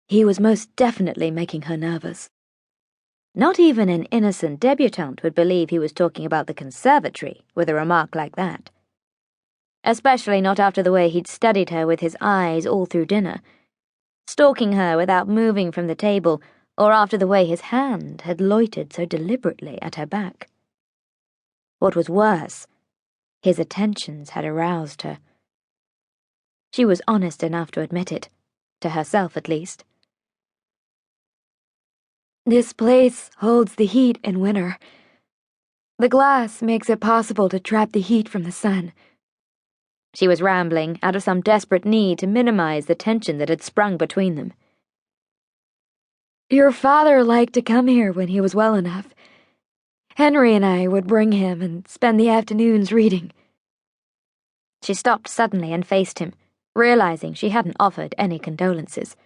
He was most definitely making her nervous. Not even an innocent debutante would believe he was talking about the conservatory with a remark like that. Especially not after the way he'd studied her with his eyes all through dinner, stalking her without moving from the table, or after the way his hand had loitered so deliberately at her back. What was worse, his attentions had aroused her. She was honest enough to admit it, to herself at least. This place holds the heat in winter. The glass makes it possible to trap the heat from the sun. She was rambling out of some desperate need to minimize the tension that had sprung between them. Your father liked to come here when he was well enough. Henry and I would bring him and spend the afternoons reading. She stopped suddenly and faced him, realizing she hadn't offered any condolences.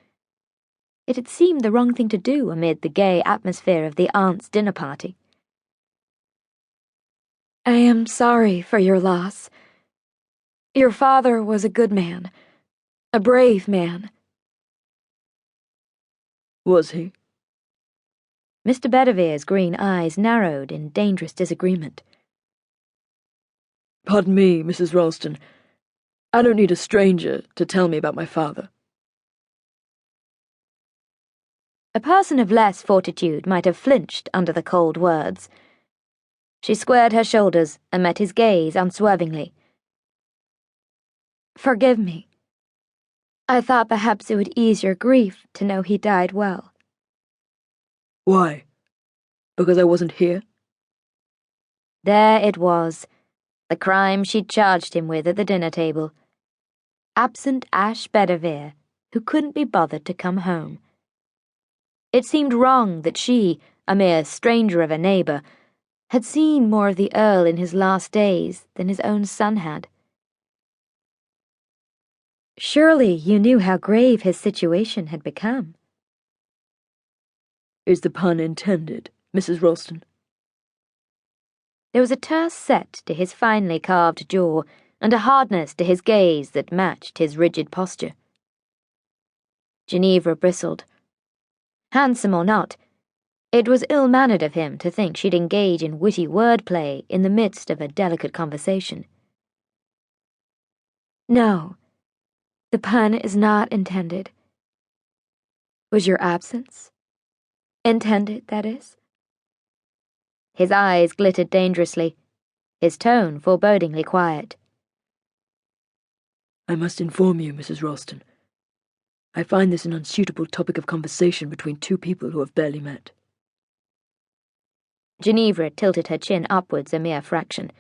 It had seemed the wrong thing to do amid the gay atmosphere of the aunt's dinner party. I am sorry for your loss. Your father was a good man, a brave man. Was he? Mr. Bedivere's green eyes narrowed in dangerous disagreement. Pardon me, Mrs. Ralston. I don't need a stranger to tell me about my father. A person of less fortitude might have flinched under the cold words. She squared her shoulders and met his gaze unswervingly. Forgive me. I thought perhaps it would ease your grief to know he died well. Why? Because I wasn't here? There it was, the crime she'd charged him with at the dinner table. Absent Ashe Bedivere, who couldn't be bothered to come home. It seemed wrong that she, a mere stranger of a neighbour, had seen more of the Earl in his last days than his own son had. Surely you knew how grave his situation had become. Is the pun intended, Mrs. Ralston? There was a terse set to his finely carved jaw, and a hardness to his gaze that matched his rigid posture. Genevra bristled. Handsome or not, it was ill-mannered of him to think she'd engage in witty wordplay in the midst of a delicate conversation. No, the pun is not intended. Was your absence intended, that is? His eyes glittered dangerously, his tone forebodingly quiet. I must inform you, Mrs. Ralston. I find this an unsuitable topic of conversation between two people who have barely met. Genevra tilted her chin upwards a mere fraction,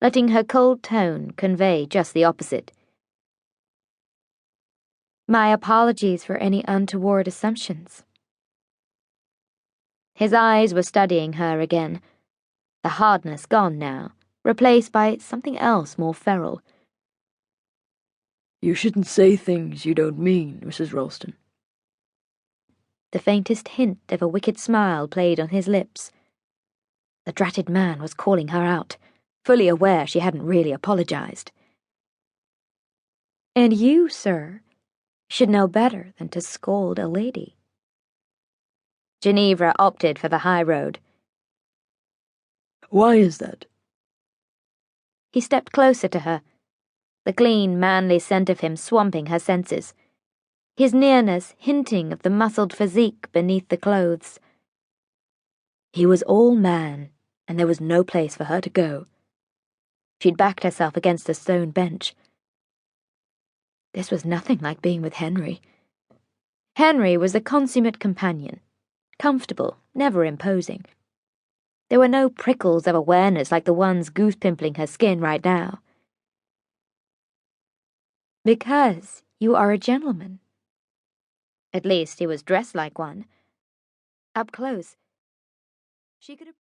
letting her cold tone convey just the opposite. My apologies for any untoward assumptions. His eyes were studying her again, the hardness gone now, replaced by something else more feral. You shouldn't say things you don't mean, Mrs. Ralston. The faintest hint of a wicked smile played on his lips. The dratted man was calling her out, fully aware she hadn't really apologized. And you, sir, should know better than to scold a lady. Genevra opted for the high road. Why is that? He stepped closer to her, the clean, manly scent of him swamping her senses, his nearness hinting of the muscled physique beneath the clothes. He was all man, and there was no place for her to go. She'd backed herself against a stone bench. This was nothing like being with Henry. Henry was the consummate companion, comfortable, never imposing. There were no prickles of awareness like the ones goose-pimpling her skin right now. Because you are a gentleman. At least he was dressed like one. Up close, she could appreciate